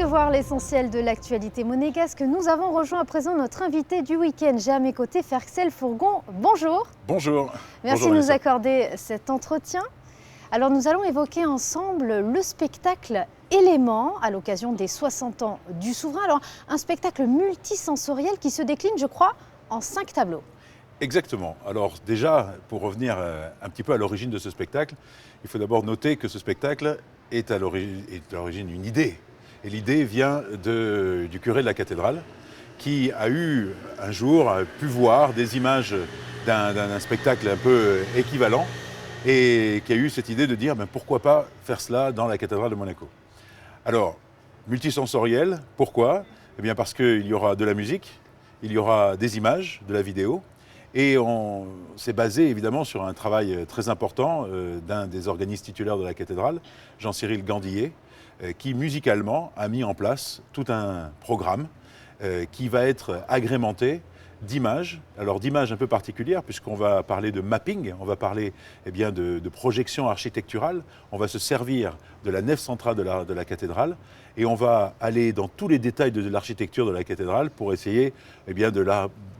de voir l'essentiel de l'actualité monégasque. Nous avons rejoint à présent notre invité du week-end. J'ai à mes côtés Ferxel Fourgon. Bonjour. Bonjour. Merci Bonjour, de nous accorder cet entretien. Alors nous allons évoquer ensemble le spectacle Éléments à l'occasion des 60 ans du souverain. Alors un spectacle multisensoriel qui se décline, je crois, en 5 tableaux. Exactement. Alors déjà, pour revenir un petit peu à l'origine de ce spectacle, il faut d'abord noter que ce spectacle est à l'origine une idée. Et l'idée vient du curé de la cathédrale qui a eu un jour pu voir des images d'un spectacle un peu équivalent et qui a eu cette idée de dire pourquoi pas faire cela dans la cathédrale de Monaco. Alors, multisensoriel, pourquoi ? Eh bien parce qu'il y aura de la musique, il y aura des images, de la vidéo. Et on s'est basé évidemment sur un travail très important d'un des organistes titulaires de la cathédrale, Jean-Cyril Gandillet, qui musicalement a mis en place tout un programme qui va être agrémenté d'images, alors d'images un peu particulières puisqu'on va parler de mapping, on va parler de projection architecturale, on va se servir de la nef centrale de la cathédrale et on va aller dans tous les détails de l'architecture de la cathédrale pour essayer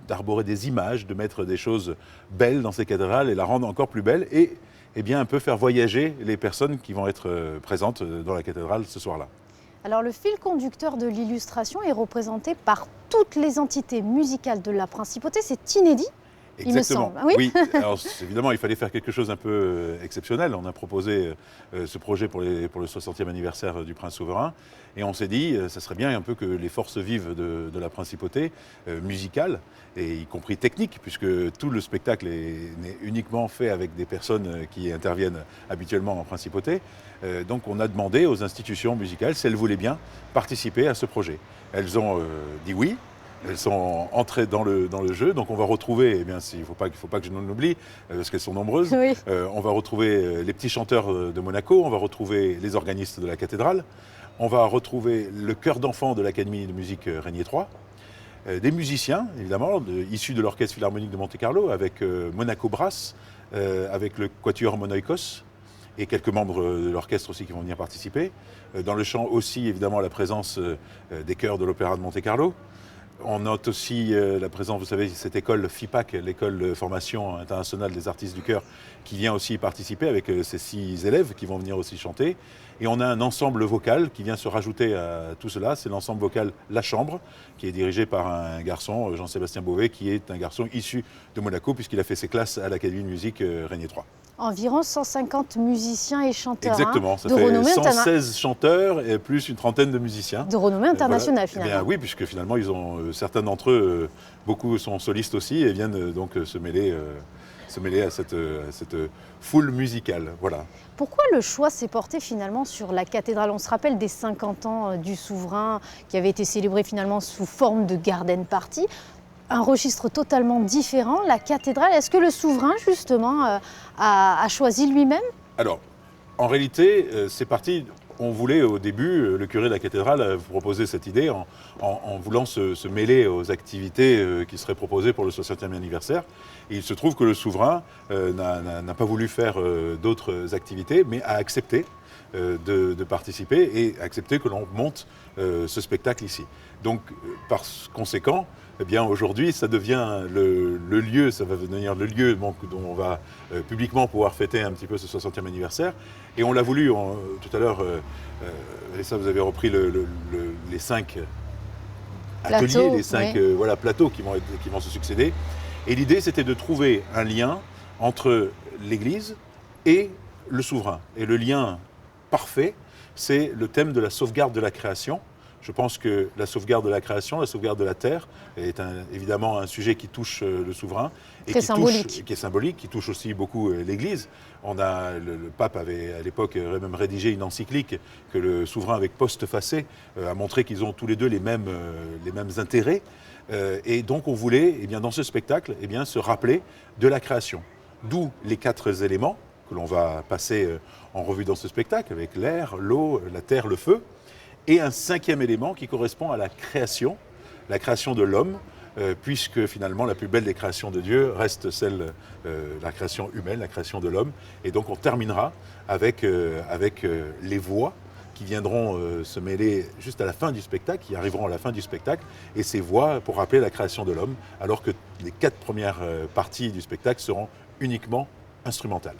d'arborer des images, de mettre des choses belles dans ces cathédrales et la rendre encore plus belle et un peu faire voyager les personnes qui vont être présentes dans la cathédrale ce soir-là. Alors le fil conducteur de l'illustration est représenté par toutes les entités musicales de la principauté, c'est inédit. Exactement. Il me semble. Oui. Alors évidemment, il fallait faire quelque chose un peu exceptionnel. On a proposé ce projet pour le 60e anniversaire du prince souverain. Et on s'est dit, ça serait bien un peu que les forces vives de la principauté, musicales, et y compris techniques, puisque tout le spectacle n'est uniquement fait avec des personnes qui interviennent habituellement en principauté. Donc on a demandé aux institutions musicales, si elles voulaient bien participer à ce projet. Elles ont dit oui. Elles sont entrées dans le jeu, donc on va retrouver, il ne faut pas que je n'en oublie, parce qu'elles sont nombreuses, Oui. On va retrouver les petits chanteurs de Monaco, on va retrouver les organistes de la cathédrale, on va retrouver le chœur d'enfants de l'Académie de musique Régnier III, des musiciens, évidemment, issus de l'Orchestre Philharmonique de Monte-Carlo, avec Monaco Brass, avec le Quatuor Monoikos, et quelques membres de l'orchestre aussi qui vont venir participer. Dans le chant aussi, évidemment, la présence des chœurs de l'Opéra de Monte-Carlo. On note aussi la présence, vous savez, cette école FIPAC, l'école de formation internationale des artistes du chœur, qui vient aussi participer avec ses 6 élèves qui vont venir aussi chanter. Et on a un ensemble vocal qui vient se rajouter à tout cela, c'est l'ensemble vocal La Chambre, qui est dirigé par un garçon, Jean-Sébastien Beauvais, qui est un garçon issu de Monaco, puisqu'il a fait ses classes à l'Académie de musique Régnier III. Environ 150 musiciens et chanteurs. Exactement, ça de fait renommée 116 chanteurs et plus une trentaine de musiciens. De renommée internationale, Voilà. finalement. Oui, puisque finalement, ils ont, certains d'entre eux, beaucoup sont solistes aussi et viennent donc se mêler à cette foule musicale. Voilà. Pourquoi le choix s'est porté finalement sur la cathédrale ? On se rappelle des 50 ans du souverain qui avait été célébré finalement sous forme de garden party. Un registre totalement différent, la cathédrale. Est-ce que le souverain, justement, a choisi lui-même ? Alors, en réalité, c'est parti. On voulait au début, le curé de la cathédrale proposer cette idée en voulant se mêler aux activités qui seraient proposées pour le 60e anniversaire. Et il se trouve que le souverain n'a pas voulu faire d'autres activités, mais a accepté de participer et accepter que l'on monte ce spectacle ici. Donc, par conséquent, aujourd'hui, ça devient le lieu, ça va devenir le lieu dont on va publiquement pouvoir fêter un petit peu ce 60e anniversaire. Et on l'a voulu, tout à l'heure, et ça vous avez repris les 5 ateliers, les 5 plateaux qui vont se succéder. Et l'idée, c'était de trouver un lien entre l'Église et le souverain. Et le lien parfait, c'est le thème de la sauvegarde de la création. Je pense que la sauvegarde de la création, la sauvegarde de la terre est évidemment un sujet qui touche le souverain et qui est symbolique, qui touche aussi beaucoup l'Église. Le pape avait à l'époque même rédigé une encyclique que le souverain avec postfacé a montré qu'ils ont tous les deux les mêmes intérêts. Et donc on voulait, dans ce spectacle, se rappeler de la création. D'où les 4 éléments que l'on va passer en revue dans ce spectacle, avec l'air, l'eau, la terre, le feu. Et un 5e élément qui correspond à la création de l'homme, puisque finalement la plus belle des créations de Dieu reste la création humaine, la création de l'homme. Et donc on terminera avec les voix qui viendront se mêler juste à la fin du spectacle, qui arriveront à la fin du spectacle, et ces voix pour rappeler la création de l'homme, alors que les 4 premières parties du spectacle seront uniquement instrumentales.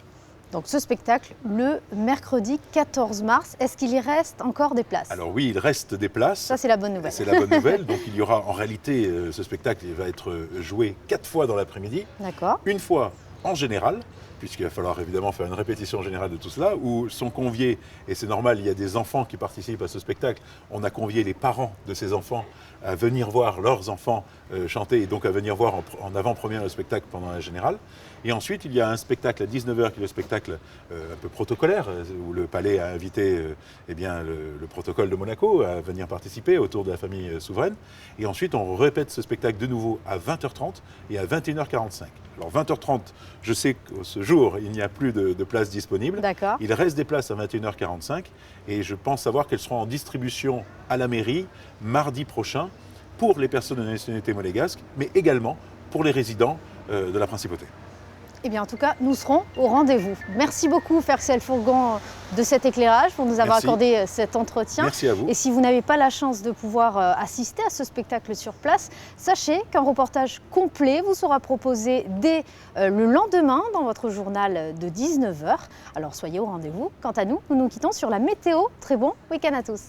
Donc ce spectacle, le mercredi 14 mars, est-ce qu'il y reste encore des places? Alors oui, il reste des places. Ça, c'est la bonne nouvelle. C'est la bonne nouvelle. Donc il y aura en réalité, ce spectacle il va être joué 4 fois dans l'après-midi. D'accord. Une fois en général, puisqu'il va falloir évidemment faire une répétition générale de tout cela, où sont conviés, et c'est normal, il y a des enfants qui participent à ce spectacle, on a convié les parents de ces enfants à venir voir leurs enfants chanter, et donc à venir voir en avant-première le spectacle pendant la générale. Et ensuite, il y a un spectacle à 19h qui est le spectacle un peu protocolaire, où le palais a invité eh bien, le protocole de Monaco à venir participer autour de la famille souveraine. Et ensuite, on répète ce spectacle de nouveau à 20h30 et à 21h45. Alors 20h30, je sais que ce jour, il n'y a plus de places disponibles. D'accord. Il reste des places à 21h45 et je pense savoir qu'elles seront en distribution à la mairie mardi prochain pour les personnes de nationalité monégasque, mais également pour les résidents de la Principauté. Eh bien, en tout cas, nous serons au rendez-vous. Merci beaucoup, Ferxel Fourgan, de cet éclairage, pour nous avoir accordé cet entretien. Merci à vous. Et si vous n'avez pas la chance de pouvoir assister à ce spectacle sur place, sachez qu'un reportage complet vous sera proposé dès le lendemain dans votre journal de 19h. Alors, soyez au rendez-vous. Quant à nous, nous nous quittons sur la météo. Très bon week-end à tous.